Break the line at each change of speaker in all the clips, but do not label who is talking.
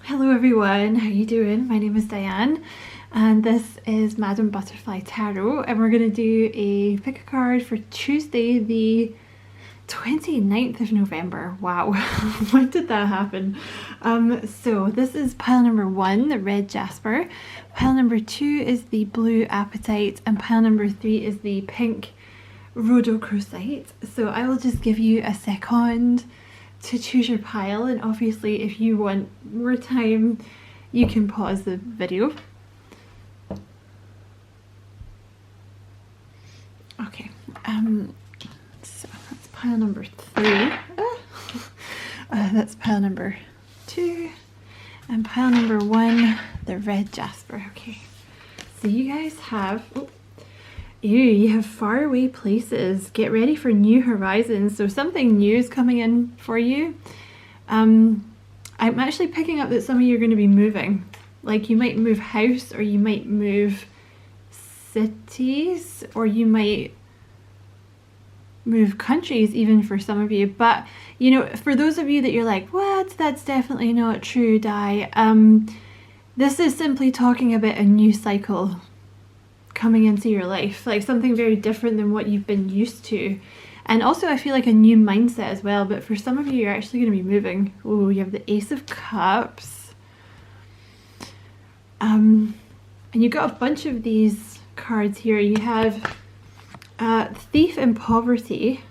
Hello everyone, how you doing? My name is Diane and this is Madam Butterfly Tarot, and we're going to do a pick a card for Tuesday the 29th of November. Wow, when did that happen? So this is pile number 1, the red jasper, pile number 2 is the blue apatite, and pile number 3 is the pink rhodochrosite. So I will just give you a second to choose your pile, and obviously if you want more time you can pause the video. Okay, so that's pile number 3. That's pile number 2, and pile number 1, the red jasper. Okay, so you guys have you have faraway places. Get ready for new horizons. So something new is coming in for you. I'm actually picking up that some of you are going to be moving. Like you might move house, or you might move cities, or you might move countries even for some of you. But you know, for those of you that you're like, what, that's definitely not true, Di, this is simply talking about a new cycle coming into your life, like something very different than what you've been used to. And also I feel like a new mindset as well, but for some of you, you're actually going to be moving. Oh, you have the Ace of Cups, and you got a bunch of these cards here. You have Thief and Poverty.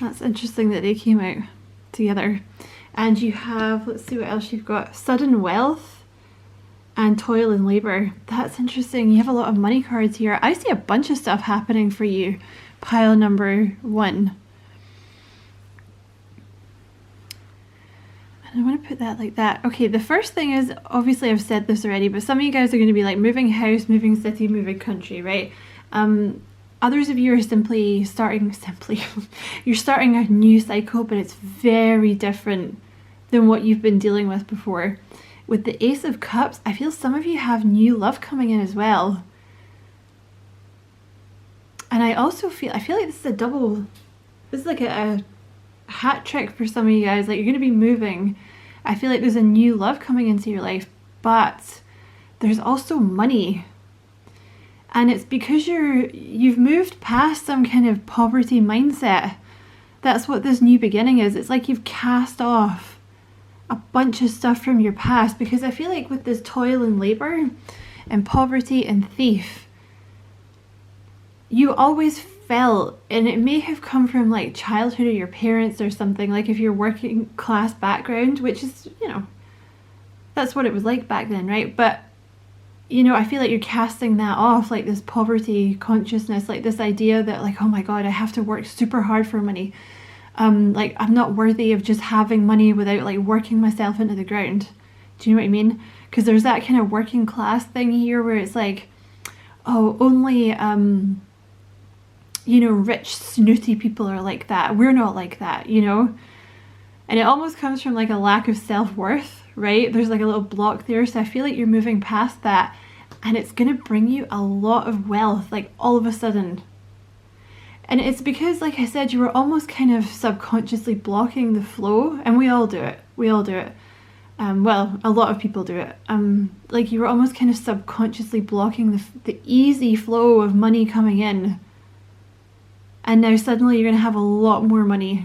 That's interesting that they came out together. And you have, let's see what else you've got, Sudden Wealth and Toil and Labor. That's interesting. You have a lot of money cards here. I see a bunch of stuff happening for you, pile number 1. And I want to put that like that. Okay, the first thing is, obviously I've said this already, but some of you guys are going to be like moving house, moving city, moving country, right? Others of you are simply you're starting a new cycle, but it's very different than what you've been dealing with before. With the Ace of Cups, I feel some of you have new love coming in as well. And I also feel like this is like a hat trick for some of you guys. Like you're going to be moving. I feel like there's a new love coming into your life, but there's also money. And it's because you've moved past some kind of poverty mindset. That's what this new beginning is. It's like you've cast off a bunch of stuff from your past, because I feel like with this toil and labor and poverty and thief, you always felt, and it may have come from like childhood or your parents or something, like if you're working class background, which is, you know, that's what it was like back then, right? But you know, I feel like you're casting that off, like this poverty consciousness, like this idea that like, oh my god, I have to work super hard for money. Like I'm not worthy of just having money without like working myself into the ground. Do you know what I mean? Because there's that kind of working class thing here where it's like, oh, only you know, rich snooty people are like that. We're not like that, you know? And it almost comes from like a lack of self-worth, right? There's like a little block there. So I feel like you're moving past that, and it's gonna bring you a lot of wealth, like all of a sudden. And it's because, like I said, you were almost kind of subconsciously blocking the flow, and we all do it. We all do it. Well, a lot of people do it. Like you were almost kind of subconsciously blocking the easy flow of money coming in. And now suddenly you're going to have a lot more money.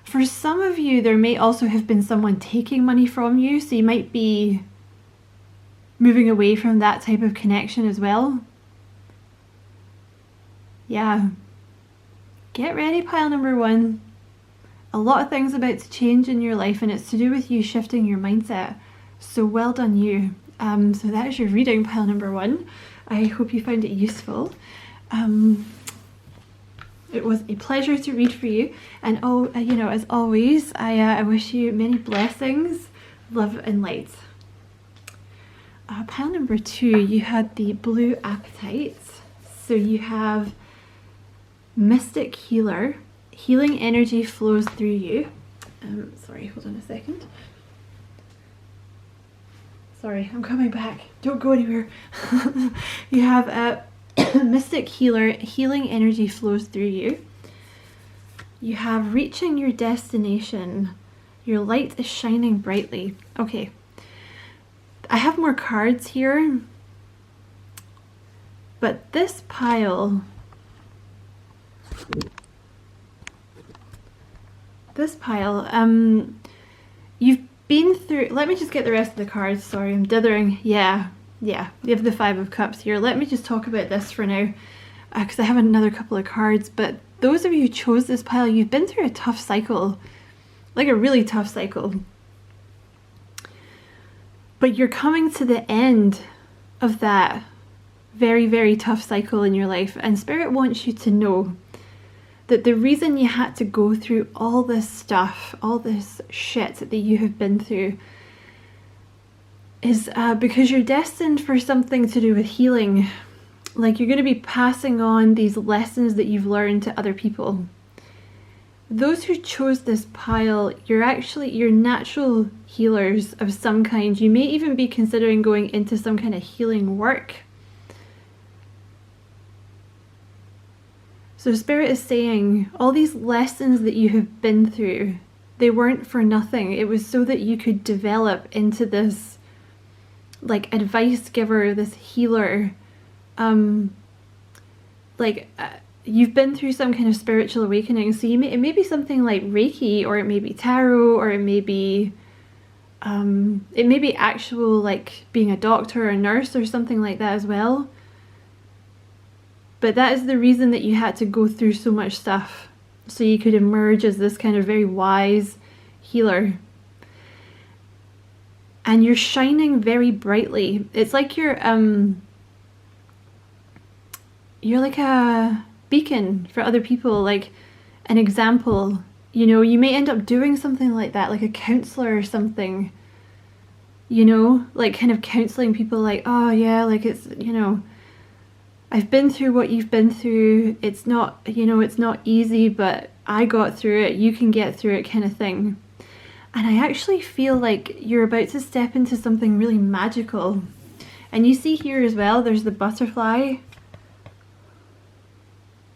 For some of you, there may also have been someone taking money from you, so you might be moving away from that type of connection as well. Yeah, get ready, pile number 1. A lot of things about to change in your life, and it's to do with you shifting your mindset. So well done you. So that is your reading, pile number 1. I hope you found it useful. It was a pleasure to read for you, and you know, as always, I wish you many blessings, love and light. Pile number 2, you had the blue apatite. So you have Mystic Healer. Healing energy flows through you. Sorry, hold on a second. Sorry, I'm coming back. Don't go anywhere. You have a Mystic Healer. Healing energy flows through you. You have Reaching Your Destination. Your light is shining brightly. Okay. I have more cards here. But this pile... you've been through... Let me just get the rest of the cards. Sorry, I'm dithering. Yeah. You have the Five of Cups here. Let me just talk about this for now, because I have another couple of cards. But those of you who chose this pile, you've been through a tough cycle, like a really tough cycle. But you're coming to the end of that very, very tough cycle in your life. And Spirit wants you to know that the reason you had to go through all this stuff, all this shit that you have been through, is because you're destined for something to do with healing. Like, you're going to be passing on these lessons that you've learned to other people. Those who chose this pile, you're natural healers of some kind. You may even be considering going into some kind of healing work. So Spirit is saying all these lessons that you have been through, they weren't for nothing. It was so that you could develop into this, like, advice giver, this healer. You've been through some kind of spiritual awakening. So it may be something like Reiki, or it may be tarot, or it may be actual, like, being a doctor or a nurse or something like that as well. But that is the reason that you had to go through so much stuff, so you could emerge as this kind of very wise healer. And you're shining very brightly. It's like you're like a beacon for other people, like an example. You know, you may end up doing something like that, like a counselor or something. You know, like kind of counseling people, like, oh yeah, like, it's, you know, I've been through what you've been through. It's not, you know, it's not easy, but I got through it. You can get through it, kind of thing. And I actually feel like you're about to step into something really magical. And you see here as well, there's the butterfly.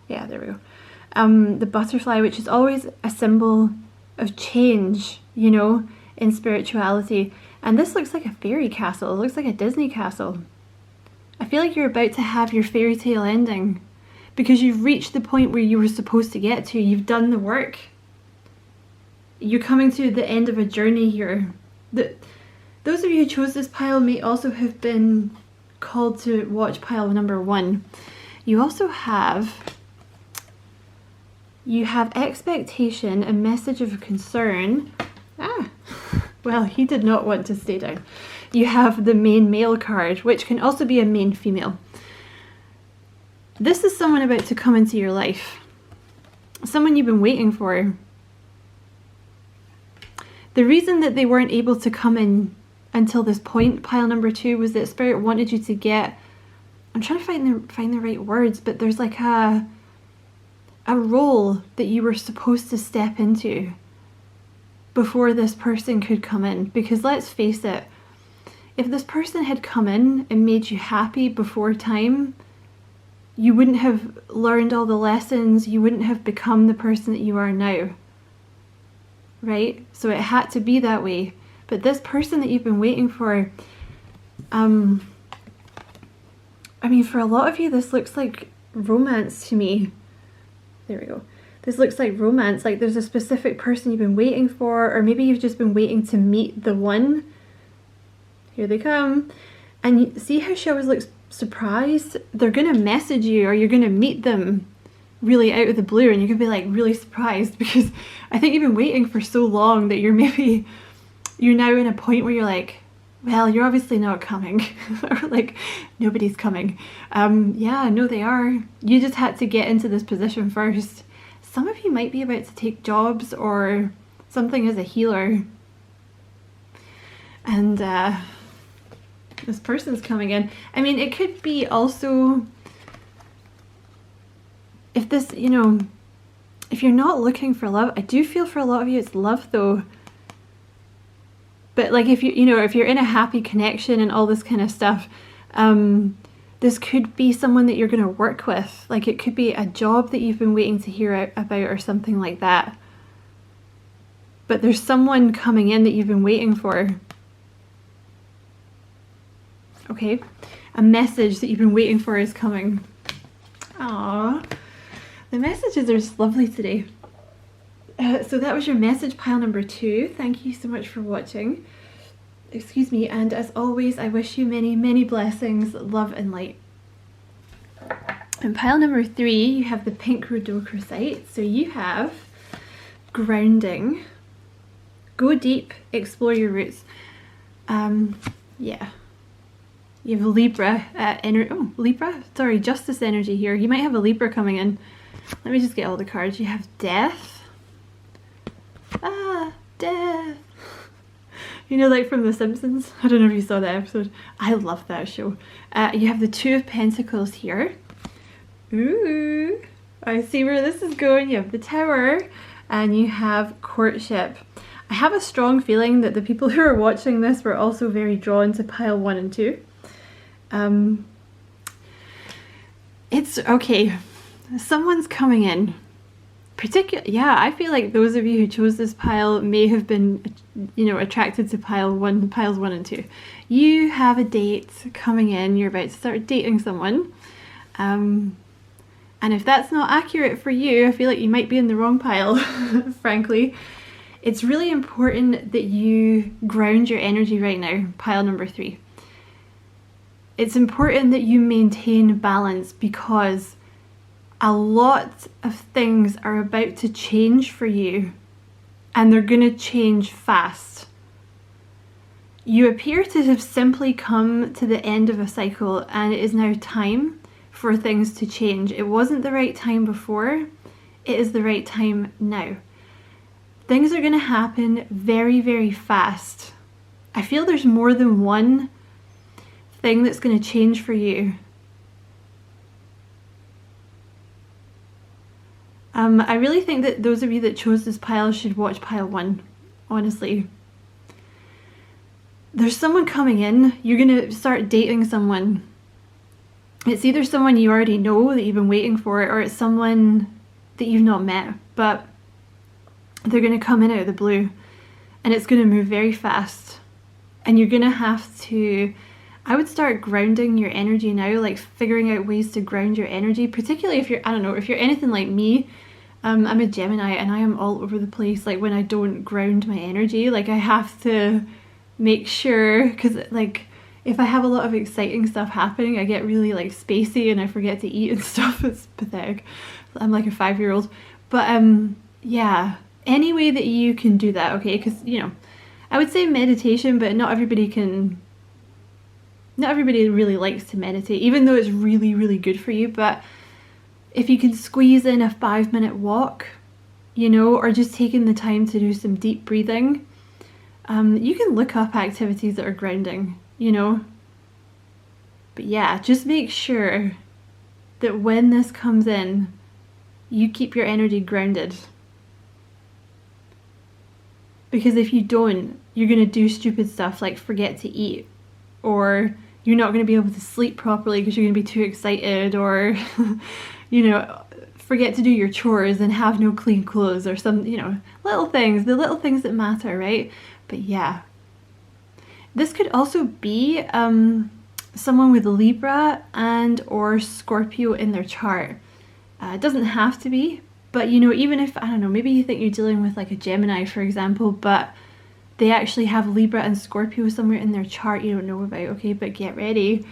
Yeah, there we go. The butterfly, which is always a symbol of change, you know, in spirituality. And this looks like a fairy castle. It looks like a Disney castle. I feel like you're about to have your fairy tale ending, because you've reached the point where you were supposed to get to. You've done the work. You're coming to the end of a journey here. Those of you who chose this pile may also have been called to watch pile number 1. You also have expectation, a message of concern. Well, he did not want to stay down. You have the main male card, which can also be a main female. This is someone about to come into your life. Someone you've been waiting for. The reason that they weren't able to come in until this point, pile number 2, was that Spirit wanted you to get... I'm trying to find the right words, but there's like a role that you were supposed to step into before this person could come in. Because let's face it, if this person had come in and made you happy before time, you wouldn't have learned all the lessons, you wouldn't have become the person that you are now. Right? So it had to be that way. But this person that you've been waiting for, I mean, for a lot of you, this looks like romance to me. There we go. This looks like romance, like there's a specific person you've been waiting for, or maybe you've just been waiting to meet the one. Here they come. And you see how she always looks surprised? They're going to message you, or you're going to meet them really out of the blue, and you're going to be like really surprised, because I think you've been waiting for so long that you're now in a point where you're like, well, you're obviously not coming. Or like, nobody's coming. Yeah, no, they are. You just had to get into this position first. Some of you might be about to take jobs or something as a healer. And this person's coming in. I mean, it could be also, if this, you know, if you're not looking for love, I do feel for a lot of you it's love though. But like, if you know, if you're in a happy connection and all this kind of stuff, this could be someone that you're going to work with. Like, it could be a job that you've been waiting to hear about or something like that. but there's someone coming in that you've been waiting for. Okay, a message that you've been waiting for is coming. Aww, the messages are just lovely today. So that was your message pile number 2. Thank you so much for watching. Excuse me, and as always, I wish you many, many blessings, love and light. In pile number 3, you have the pink rhodochrosite. So you have grounding, go deep, explore your roots. Yeah. You have Libra Libra? Sorry, Justice energy here. You might have a Libra coming in. Let me just get all the cards. You have Death. Death. You know, like from The Simpsons? I don't know if you saw that episode. I love that show. You have the Two of Pentacles here. Ooh, I see where this is going. You have the Tower and you have Courtship. I have a strong feeling that the people who are watching this were also very drawn to pile 1 and 2. It's okay. Someone's coming in. Yeah, I feel like those of you who chose this pile may have been, you know, attracted to piles 1 and 2. You have a date coming in. You're about to start dating someone. And if that's not accurate for you, I feel like you might be in the wrong pile, frankly. It's really important that you ground your energy right now, pile number 3. It's important that you maintain balance because a lot of things are about to change for you and they're going to change fast. You appear to have simply come to the end of a cycle and it is now time for things to change. It wasn't the right time before, it is the right time now. Things are going to happen very, very fast. I feel there's more than one thing that's going to change for you. I really think that those of you that chose this pile should watch pile 1, honestly. There's someone coming in, you're going to start dating someone. It's either someone you already know that you've been waiting for, or it's someone that you've not met, but they're going to come in out of the blue and it's going to move very fast. And you're going to have to, I would start grounding your energy now, like figuring out ways to ground your energy, particularly if you're, I don't know, if you're anything like me. I'm a Gemini and I am all over the place. Like when I don't ground my energy, like I have to make sure, because like if I have a lot of exciting stuff happening, I get really like spacey and I forget to eat and stuff. It's pathetic. I'm like a 5-year-old. But yeah, any way that you can do that, okay? Because, you know, I would say meditation, but not everybody really likes to meditate, even though it's really, really good for you. But if you can squeeze in a 5-minute walk, you know, or just taking the time to do some deep breathing, you can look up activities that are grounding, you know. But yeah, just make sure that when this comes in, you keep your energy grounded. Because if you don't, you're going to do stupid stuff like forget to eat, or you're not going to be able to sleep properly because you're going to be too excited, or, you know, forget to do your chores and have no clean clothes, or some, you know, little things, the little things that matter, right? But yeah, this could also be someone with Libra and or Scorpio in their chart. It doesn't have to be, but you know, even if, I don't know, maybe you think you're dealing with like a Gemini, for example, but they actually have Libra and Scorpio somewhere in their chart you don't know about, okay? But get ready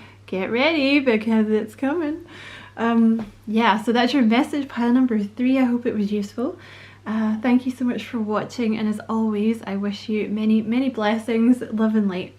because it's coming. Yeah, so that's your message, pile number 3. I hope it was useful. Thank you so much for watching, and as always, I wish you many, many blessings, love and light.